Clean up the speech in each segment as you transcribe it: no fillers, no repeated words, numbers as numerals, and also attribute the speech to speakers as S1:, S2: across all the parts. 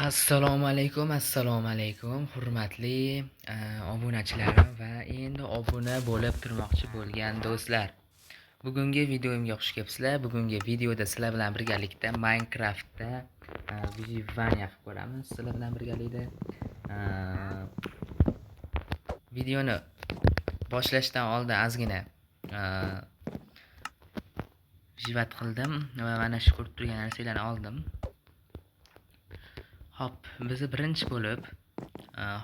S1: Assalomu alaykum, hurmatli obunachilarim va endi obuna bo'lib turmoqchi bo'lgan do'stlar. Bugungi videomga xush kelibsizlar. Bugungi videoda sizlar bilan birgalikda Minecraftda vyjivaniya qilib ko'ramiz. Sizlar bilan birgalikda videoni boshlashdan oldin ozgina jivat qildim va mana shu ko'rib turgan narsalarni oldim. Hop, biz birinchi bo'lib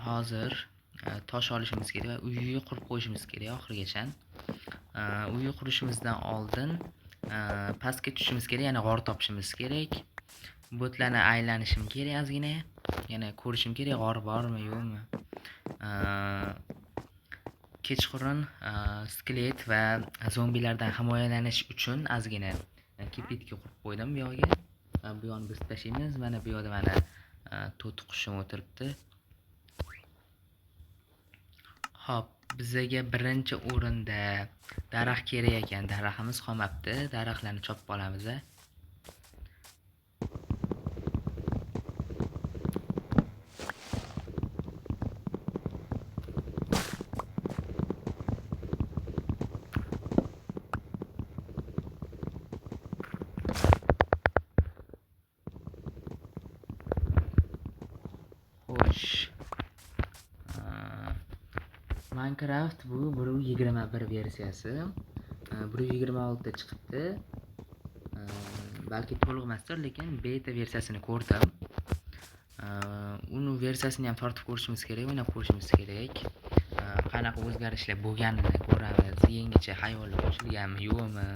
S1: hozir tosh olishimiz kerak va uyni qurib qo'yishimiz kerak oxirigacha. Uyni qurishimizdan oldin pastga tushishimiz kerak, yana g'or topishimiz kerak. Botlarni aylanishim kerak ozgina. Yana ko'rishim kerak g'or bormi, yo'qmi. Kechqurun skelet va zombilardan himoyalanish uchun ozgina kipritka qurib qo'ydim bu yoqqa. Bu yoqni biz tashlaymiz. Mana bu yoqda mana to'ti qushim o'tiribdi. Hop, bizga birinchi o'rinda daraxt kerak ekan. Daraxtimiz qolmabdi. Daraxtlarni chopib olamiz. Xo'sh. Minecraft bu 1.21 versiyasi. 1.26 da chiqibdi. Balki to'liq emasdir, lekin beta versiyasini ko'rdim. Uni versiyasini ham tortib ko'rishimiz kerak, o'ynab ko'rishimiz kerak. Qanaqa o'zgarishlar bo'lganini ko'ramiz. Yangicha hayvonlar qo'shilganmi, yo'qmi?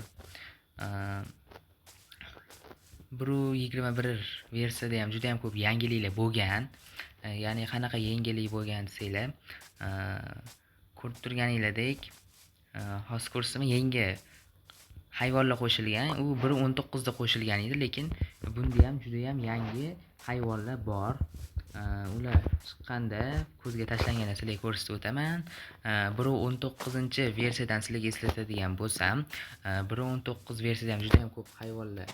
S1: 1.21 versiyada ham juda ham ko'p yangiliklar bo'lgan. Ya'ni qanaqa yangilik bo'lgan desanglar, ko'rib turganinglardek, hozir ko'rsam yangi hayvonlar qo'shilgan. U 1.19 da qo'shilgan edi, lekin bunda ham juda ham yangi hayvonlar bor. Ular chiqqanda ko'zga tashlangan narsalarni ko'rsatib o'taman. 1.19 versiyadan sizlarga eslatadigan bo'lsam, 1.19 versiyada ham juda ham ko'p hayvonlar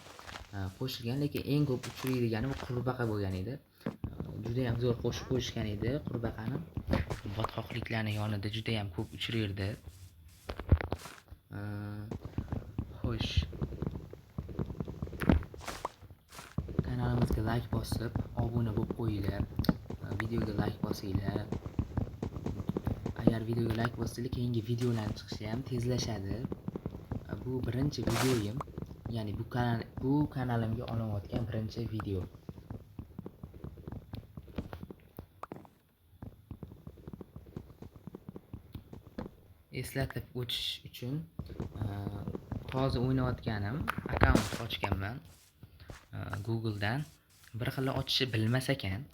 S1: qo'shilgan, lekin eng ko'p uchraydigani bu qurbaqa bo'lgan edi. Juda ham zo'r qo'shib qo'yishgan edi qurbaqani. Botqoqliklarning yonida juda ham ko'p uchraydi. Xo'sh. Kanalimizga like bosib, obuna bo'lib qo'yinglar. Videoga like bosinglar. Agar videoga like bossanglar, keyingi videolarning chiqishi ham tezlashadi. Bu birinchi videoyim. Ya'ni bu kanalimga olayotgan birinchi video. Eslatib o'tish uchun hozir o'ynayotganim akkaunt ochganman Googledan. Bir xil ochishni bilmas ekan.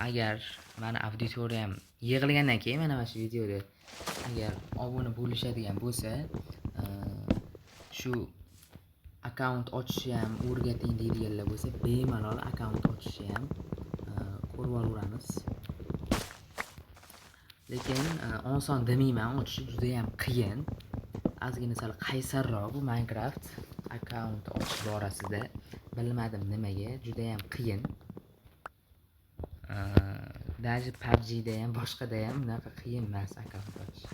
S1: Agar meni auditoriyam yig'ilgandan keyin mana shu videoda agar obuna bo'lishadigan bo'lsa, shu akkaunt ochishni ham o'rgating deydiganlar bo'lsa, bemalol akkaunt ochishni ham ko'rib olaveramiz. Lekin oson demayman, ochishi juda ham qiyin. Ozgina sal qaysarroq bu Minecraft akkaunt ochish borasida. Bilmadim nimaga, juda ham qiyin. Даже PUBG da ham, boshqada ham unaqa qiyin emas akkaunt ochish.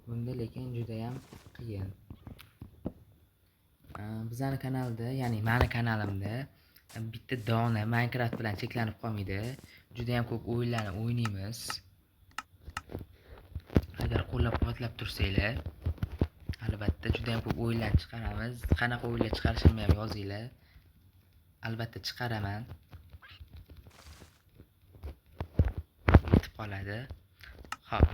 S1: Bunda lekin juda ham qiyin. Bizning kanalda, ya'ni meni kanalimda bitta dona Minecraft bilan cheklanib qolmaydi. Juda ham ko'p o'yinlarni o'ynaymiz. Agar qo'llab-quvvatlab tursanglar, albatta juda ham ko'p o'yinlar chiqaramiz. Qanaqa o'yinlar chiqarishimni ham yozinglar. Albatta chiqaraman. Yetib qoladi. Xo'p.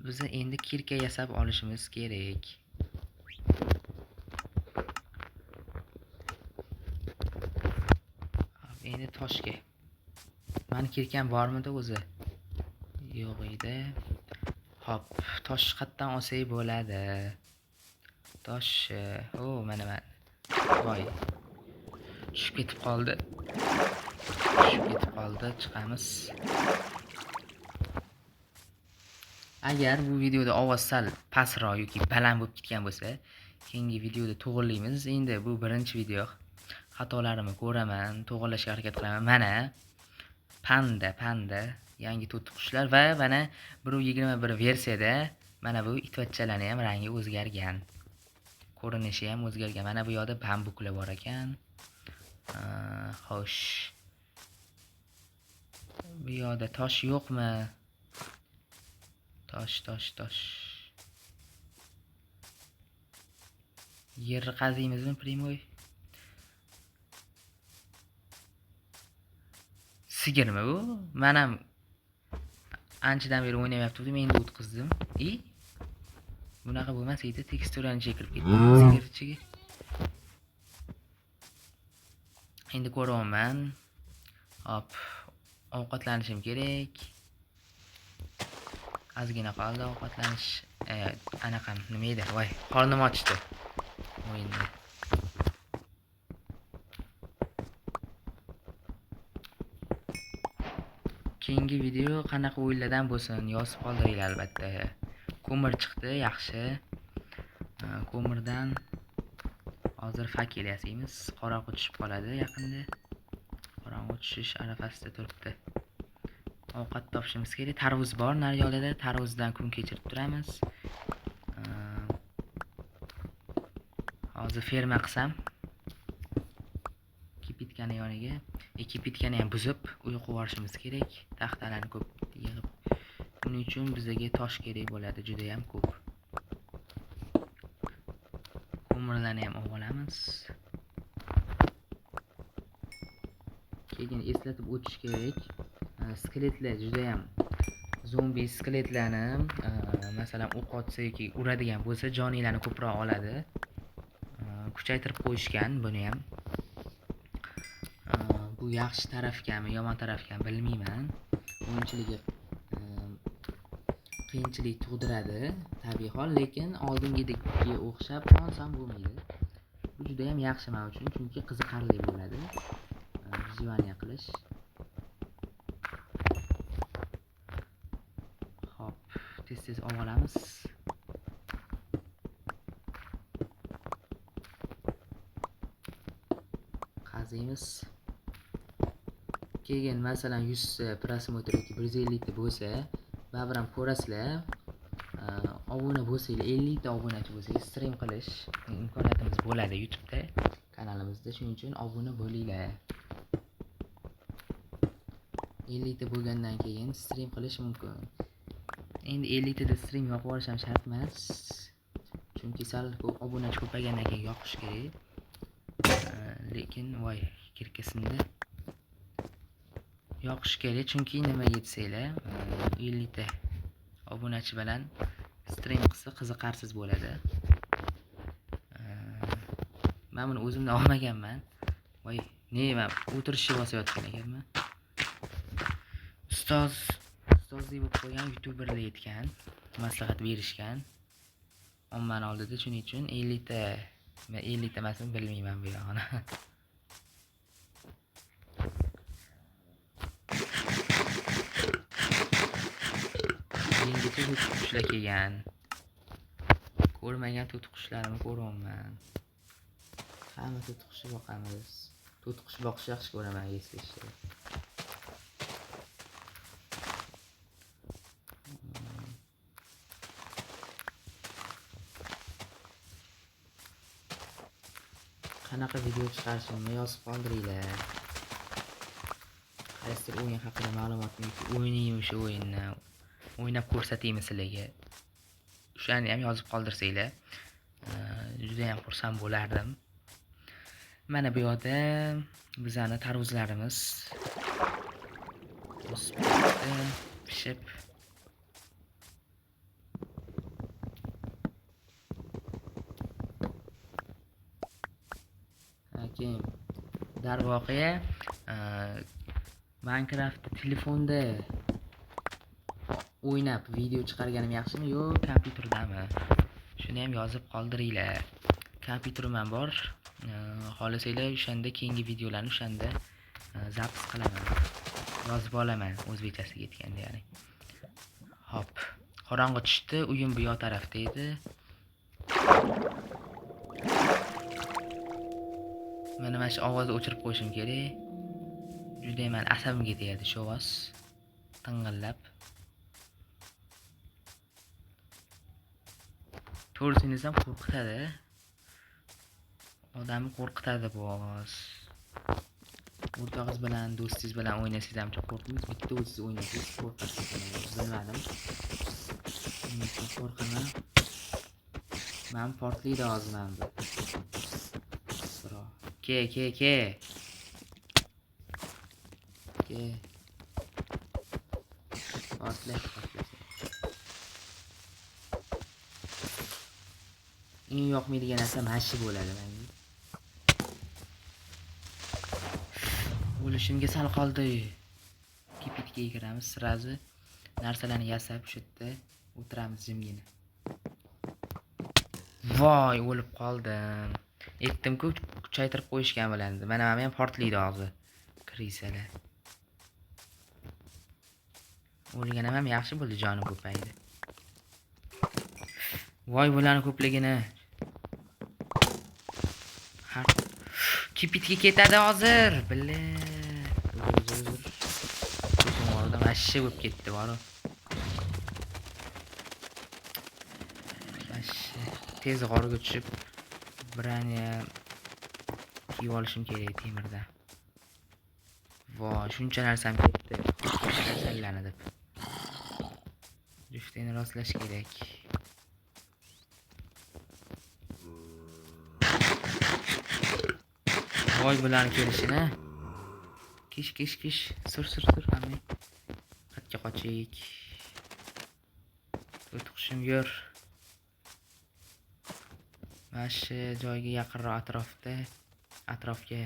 S1: Biz endi kirka yasab olishimiz kerak. Endi toshga. Mani kirkam bormidi o'zi? Yo'q edi. Hop, tosh qayerdan olsak bo'ladi? Tosh, mana. Voy. Tushib ketib qoldi. Chiqamiz. Agar bu videoda ovoz sal pastroq yoki baland bo'lib ketgan bo'lsa, keyingi videoda to'g'rilaymiz. Endi bu birinchi video. xatolarimni ko'raman, to'g'rilashga harakat qilaman. Mana panda yangi to'tiqushlar va mana 1.21 versiyada mana bu itvachchalari ham rangi o'zgargan. Ko'rinishi ham o'zgargan. Mana bu yoqda bambuklar bor ekan. Xo'sh. Bu yoqda tosh yo'qmi? Tosh. Yerni qaziymizmi, primoy? Sigirmi bu? Men ham anchadan beri o'ynamayaptim, endi o'tkazdim. Bunaqa bo'lmas edi, teksturani chekirib ketdi sigir ichiga. Endi ko'raman. Hop, ovqatlanishim kerak. Ozgina qoldi ovqatlanish. Anaqa nima edi? Voy, qornim ochdi. O'yinda. Keyingi video qanaqa o'yinlardan bo'lsin, yozib qoldiringlar albatta. Ko'mir chiqdi, yaxshi. Ko'mirdan hozir fakir yasaymiz. Qorong'i tushib qoladi yaqinda. Qorong'i tushish arafasida turibdi. Ovqat topishimiz kerak. Tarvuz bor naryoqlarda, tarvuzdan kun kechirib turamiz. Hozir ferma qilsam kipitkani yoniga, kipitkani ham buzib uyqu yuborishimiz kerak. Taxtalarni ko'p yig'ib. Buning uchun bizga tosh kerak bo'ladi, juda ham ko'p. Ko'mirlarni ham olamiz. Keyin eslatib o'tish kerak. Skeletlar juda ham zombi skeletlarni, masalan, o'q otsa yoki uradigan bo'lsa, joninglarni ko'proq oladi. Kuchaytirib qo'yishgan buni ham. Bu yaxshi tarafgami, yomon tarafgami bilmayman. O'yinchiligi qiyinchilik tug'diradi, tabiiy hol, lekin oldingidagiga o'xshab olsam bo'lmaydi. Bu juda ham yaxshi men uchun, chunki qiziqarli bo'ladi. Vizuvaniya qilish. Hop, tez olamiz. Qaziymiz. Keyin masalan 100 prosmotr yoki 150 ta bo'lsa, baribir ham ko'rasizlar. Obuna bo'lsanglar, 50 ta obunachi bo'lsangiz, stream qilish imkoniyatimiz bo'ladi YouTube'da, kanalimizda. Shuning uchun obuna bo'linglar. 50 ta bo'lgandan keyin stream qilish mumkin. Endi 50 ta stream yoqib olish ham shart emas. Chunki sal ko'p obunachi ko'paygandan keyin yoqish kerak. Lekin voy, kirkasinde yoqish kerak, chunki nima yetsanglar, 50 ta obunachi bilan stream qilsa qiziqarsiz bo'ladi. Men buni o'zimdan olmaganman. Voy, nima o'tirishni bosayotgan ekanman. Ustozlik bo'lib qo'ygan youtuberlar aytgan, maslahat berishgan ommani oldida, shuning uchun 50 ta emasmi bilmayman bu yog'ini. Yangicha to'tiqushlar kelgan. Ko'rmagan to'tiqushlarimni ko'ryapman. Hamma to'tiqushni boqamiz. To'tiqush boqishni yaxshi ko'raman, eslashni. Qanaqa video chiqarishimni yozib qoldiringlar. Qaysi o'yin haqida ma'lumotni yoki o'ynaymi o'sha o'yinni, o'ynab ko'rsataymi sizlarga. O'shani ham yozib qoldirsanglar, juda ham xursand bo'lardim. Mana bu yoqda bizani tarvuzlarimiz pishib keyin darvoqe Minecraft telefonda o'ynab video chiqarganim yaxshimi yo kompyuterdami? Shuni ham yozib qoldiringlar. Kompyuterim ham bor. Xohlasanglar o'shanda keyingi videolarni o'shanda zapis qilaman. Yozib olaman o'zbekchasiga aytganda, ya'ni. Hop. Qorong'i tushdi, uyim bu yoq tarafda edi. Mana mana shu ovozni o'chirib qo'yishim kerak. Juda ham asabimga tegadi shu ovoz. Ting'illab. To'g'risini desam qo'rqitadi. Odamni qo'rqitadi bu ovoz. O'rtog'ingiz bilan, do'stingiz bilan o'ynasangiz ham qo'rqmaysiz. Bitta o'zingiz o'ynasangiz qo'rqasiz. Bilmadim. Men qo'rqaman. Men portlaydi og'zim bu. Ke. Portlay. Eng yoqmaydigan narsa mashi bo'ladi menga. O'lishimga sal qoldi. Kipitga kiramiz, sirazi narsalarni yasab shu yerda o'tiramiz jimgina. Voy, o'lib qoldim. Aytdim-ku, kuchaytirib qo'yishgan bo'ladi. Mana ham portlaydi og'zi. Kirisalar. O'lganim ham yaxshi bo'ldi, jonim ko'paydi. Voy, bularning ko'pligini. Kipitga ketadi hozir. Billa. Ko'zim mashshi bo'lib ketdi, bor. Mashshi. Tez g'orga tushib, birani kiyib olishim kerak temirda. Voy, shuncha narsam ketdi. Kasallanadi deb. Juftini rostlash kerak. Voy, bularni kelishini. Kish. Sur. Hamma. Qatga qochik. O'tqishim yur. Mashi joyga yaqinroq atrofga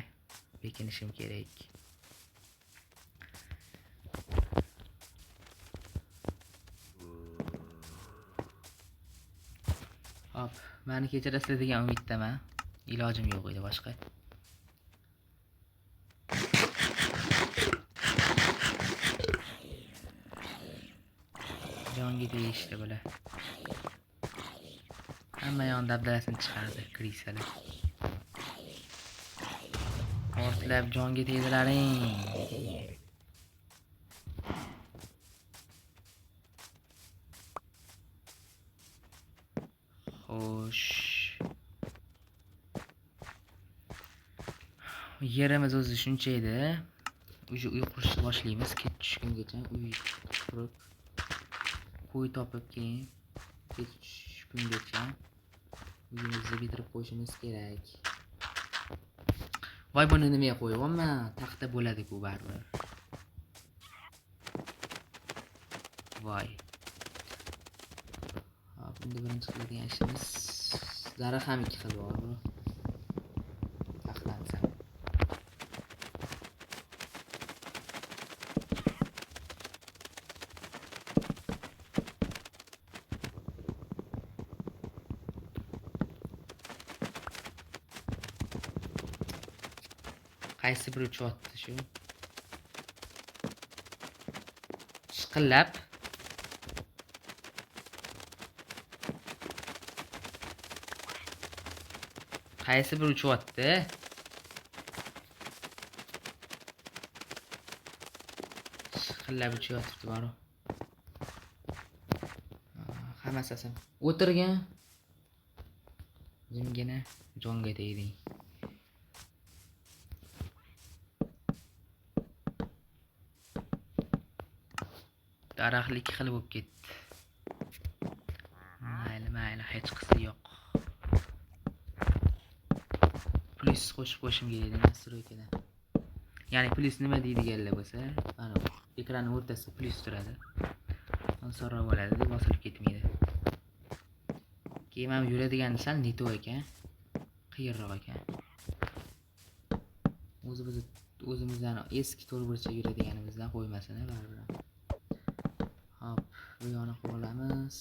S1: bekinishim kerak. Hop, meni kechirasiz degan umiddaman. Ilojim yo'q edi boshqa. Jonga tegishdi bular. Hamma yon dabdalasini chiqardi, krisalar. Portlab jonga tegdilaring. Xo'sh. Yerimiz o'zi shuncha edi. Uy qurishni boshlaymiz. Kech tushgungacha uy qurib, qo'y topib keyin kech tushgungacha uyimizni bitirib qo'yishimiz kerak. Voy, buni nimaga qo'yibman? Taxta bo'ladi-ku baribir. Voy. Hop, endi birinchi qiladigan ishimiz daraxt ham 2 xil bor. Taxtlansa. Qaysi biri uchyapti shu? Shiqillab. Qaysi biri uchyapti? Shiqillab uchyapti, bor. Hammasi asam. O'tirgan. Jimgina jonga tegding. Daraxtli 2 xil bo'lib ketdi. Mayli, hech qisi yo'q. Plus qo'shib qo'yishim kerak nastroykadan. Ya'ni plus nima deydiganlar bo'lsa, mana ekranning o'rtasida plus turadi. Osonroq bo'ladi deb bosilib ketmaydi. Keyin ham yuradigan sal neto ekan. Qiyinroq ekan. O'zimizdan eski to'rtburchak yuradiganimizdan qo'ymasini baribir. Hop, bu yoni qilib olamiz.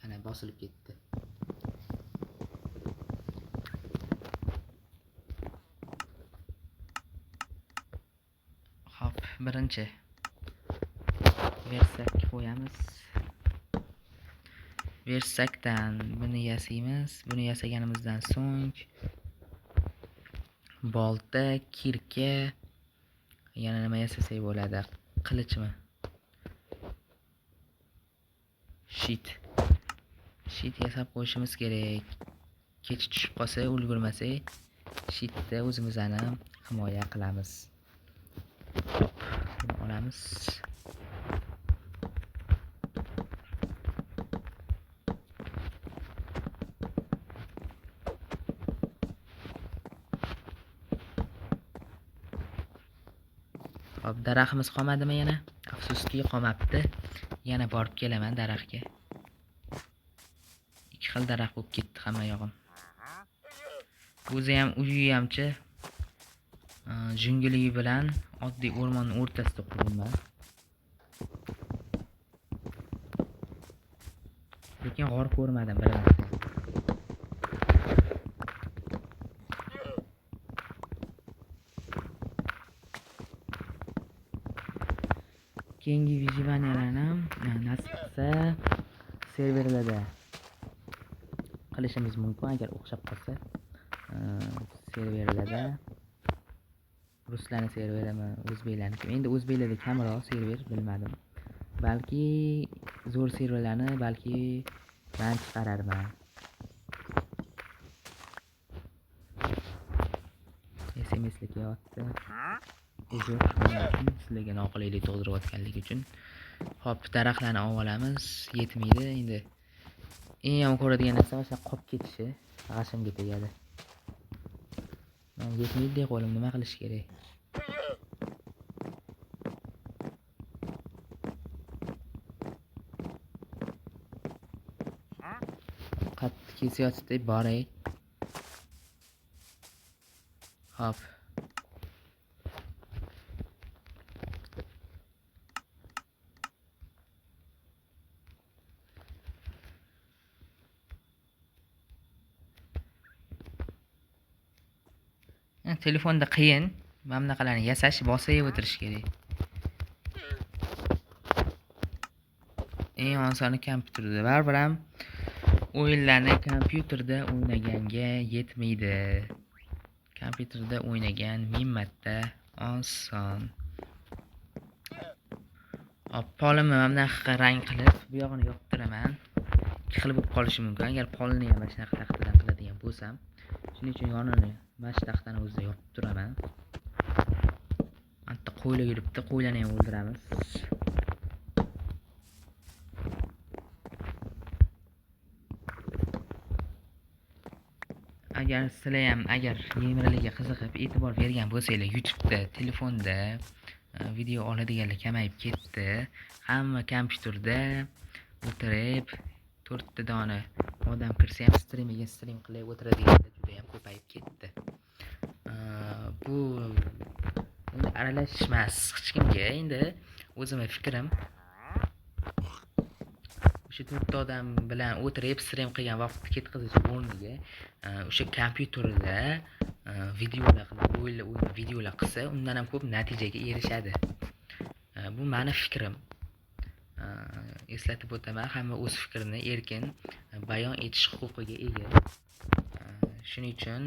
S1: Ana bosilib ketdi. Hop, birinchi versakka qo'yamiz. Versakdan buni yasaymiz. Buni yasaganimizdan so'ng bolta, kirka, yana nima yasasak bo'ladi? Qilichmi? Shit yasab qo'yishimiz kerak. Kech tushib qolsa, ulgurmasak, shitda o'zimizni himoya qilamiz. Buni olamiz. Hop, daraxtimiz qolmadimi yana? Afsuski qolmabdi. Yana borib kelaman daraxtga. Ikki xil daraxt bo'lib ketdi hamma yog'im. O'zi ham uyi hamchi jungligi bilan oddiy o'rmonning o'rtasida qurilma. Lekin g'or ko'rmadim bir marta. Keyingi vijivaniyalarni nasib qilsa serverlarda qilishimiz mumkin agar o'xshab qolsa. Serverlarda ruslarning serverimi, o'zbeklarniki. Endi o'zbeklarda kamroq server bilmadim. Balki zo'r serverlarni balki men chiqararman. SMS kelyapti. Uzr, sizlarga noqulaylik tug'dirayotganligi uchun. Hop, daraxtlarni olib olamiz. Yetmaydi endi. Eng yomon ko'radigan narsa o'sha qolib ketishi, g'ashimga tegadi. Men yetmaydi qo'lim, nima qilish kerak? Qattiq kesyapti, boray. Hop. Telefonda qiyin. Mana bunaqalarni yasash, bosib o'tirish kerak. Eng osoni kompyuterda. Baribir ham o'yinlarni kompyuterda o'ynaganga yetmaydi. Kompyuterda o'ynagan 1000 marta oson. Hop, polimni mana bunaqa rang qilib, bu yog'ini yoptiraman. Ikki xil bo'lib qolishi mumkin. Agar polni ham mana shunaqa taxtadan qiladigan bo'lsam, shuning uchun yonini mana shu taxtani o'zida yopib turaman. Hatto qo'ylar yuribdi, qo'ylarni ham o'ldiramiz. Agar sizlar ham gamerlarga qiziqib e'tibor bergan bo'lsanglar, YouTube'da, telefonda video oladiganlar kamayib ketdi. Hamma kompyuterda o'tirib 4 ta dona odam kirsa ham streamiga stream qilib o'tiradiganlar juda ham ko'payib ketdi. Bu endi aralashmas hech kimga, endi o'zimning fikrim. O'sha 4 ta odam bilan o'tirib stream qilgan vaqtni ketkazish o'rniga o'sha kompyuterda videolar qilib, o'yin videolar qilsa, undan ham ko'p natijaga erishadi. Bu meni fikrim. Eslatib o'taman, hamma o'z fikrini erkin bayon etish huquqiga ega. Shuning uchun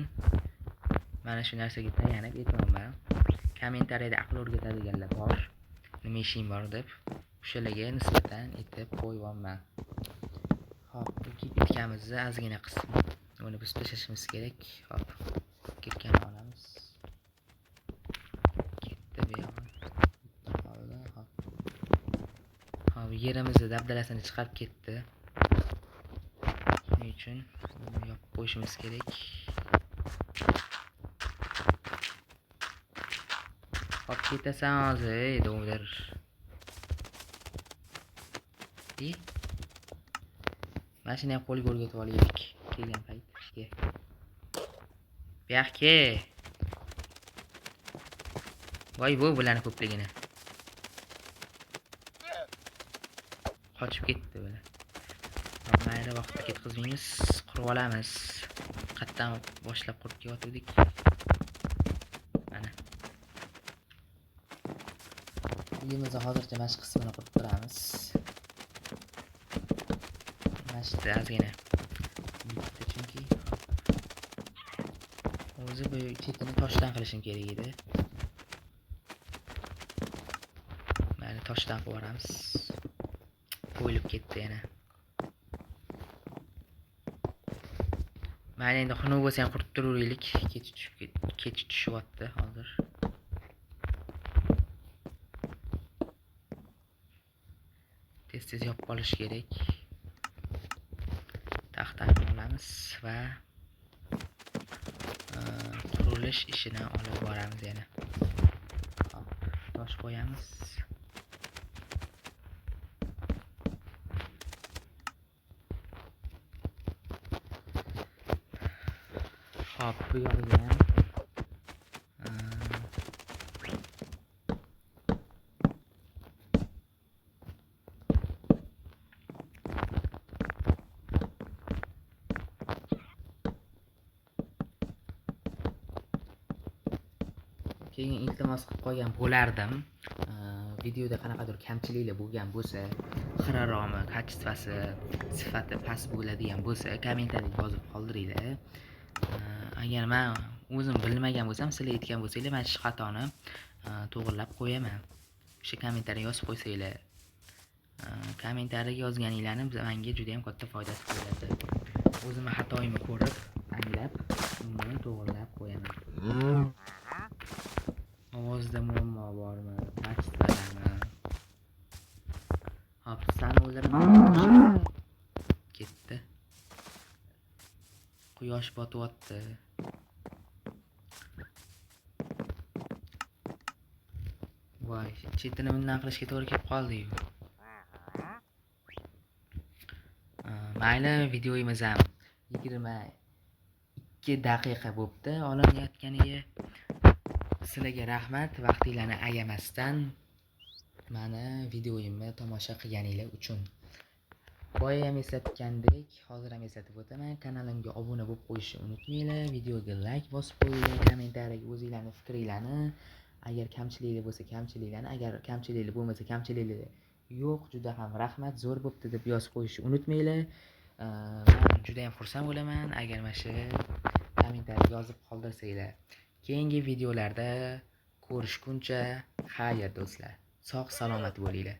S1: mana shu narsaga tayanib aytmoqman. Kommentariyada aql o'rgatadiganlar bor, nima ishing bor deb, o'shalarga nisbatan aytib qo'yyapman. Hop, ketganimizni ozgina qismi uni biz tashlashimiz kerak. Hop, ketgan olamiz. Ketdi bu yoq. Hop, yerimizni dabdalasini chiqarib ketdi. Shuning uchun buni yopib qo'yishimiz kerak. Hop, ketasan hozir, do'mdir. Mashina ham qo'lga o'rgatib olaylik kelgan paytga. Bu yoqqa. Voy, bu bularni ko'pligini. Qochib ketdi bular. Mayli, vaqtda ketkazmaymiz, qurib olamiz. Qatdan boshlab qurib ketdik. Mana. Uyimizni hozircha mana shu qismini qurib turamiz. Mana shu ozgina bitta chunki O'zi bu chetini toshdan qilishim kerak edi. Mayli, toshdan qilib yuboramiz. Qo'yilib ketdi yana. Mayli, endi xunuk bo'lsa ham quritib turaveraylik. Kech tushyapti hozir. Tez yopib olish kerak. Taxtani olamiz va qurilish ishini olib boramiz yana. Hop, tosh qo'yamiz. Hop, bu yoqqa ham keyin iltimos qilib qolgan bo'lardim. Videoda qanaqadir kamchiliklar bo'lgan bo'lsa, xiraromi, kачествоsi, sifati past bo'ladigan bo'lsa, kommentariyga yozib qoldiringlar. Agar men o'zim bilmagan bo'lsam, sizlar aytgan bo'lsanglar, men shu xatoni to'g'rilab qo'yaman. O'sha kommentariy yozib qo'ysanglar. Kommentariy yozganinglarni menga juda ham katta foydasi bo'ladi. O'zimni xatoyimni ko'rib, anglab, uni to'g'rilab qo'yaman. Ovozda muammo bormi? Kачестводami? Hop, sani o'ldiraman. Ketdi. Quyosh botyapti. Voy, chetini bundan qilishga to'g'ri kelib qoldi-yu. Mayli, videomiz ham 22 daqiqa bo'pti olinayotganiga. Sizlarga rahmat, vaqtinglarni ayamasdan meni videoyimni tomosha qilganinglar uchun. Boya ham eslatgandek, hozir ham eslatib o'taman. Kanalimga obuna bo'lib qo'yishni unutmanglar, videoga like bosib qo'yinglar, kommentariyaga o'zingizlarning fikringlarni, agar kamchiliklar bo'lsa kamchiliklarni, agar kamchiliklar bo'lmasa kamchiliklar yo'q, juda ham rahmat, zo'r bo'pti deb yozib qo'yishni unutmanglar. Men juda ham xursand bo'laman agar mana shu kommentariyaga yozib qoldirsanglar. Keyingi videolarda ko'rishguncha xayr do'stlar. Sog' salomat bo'linglar.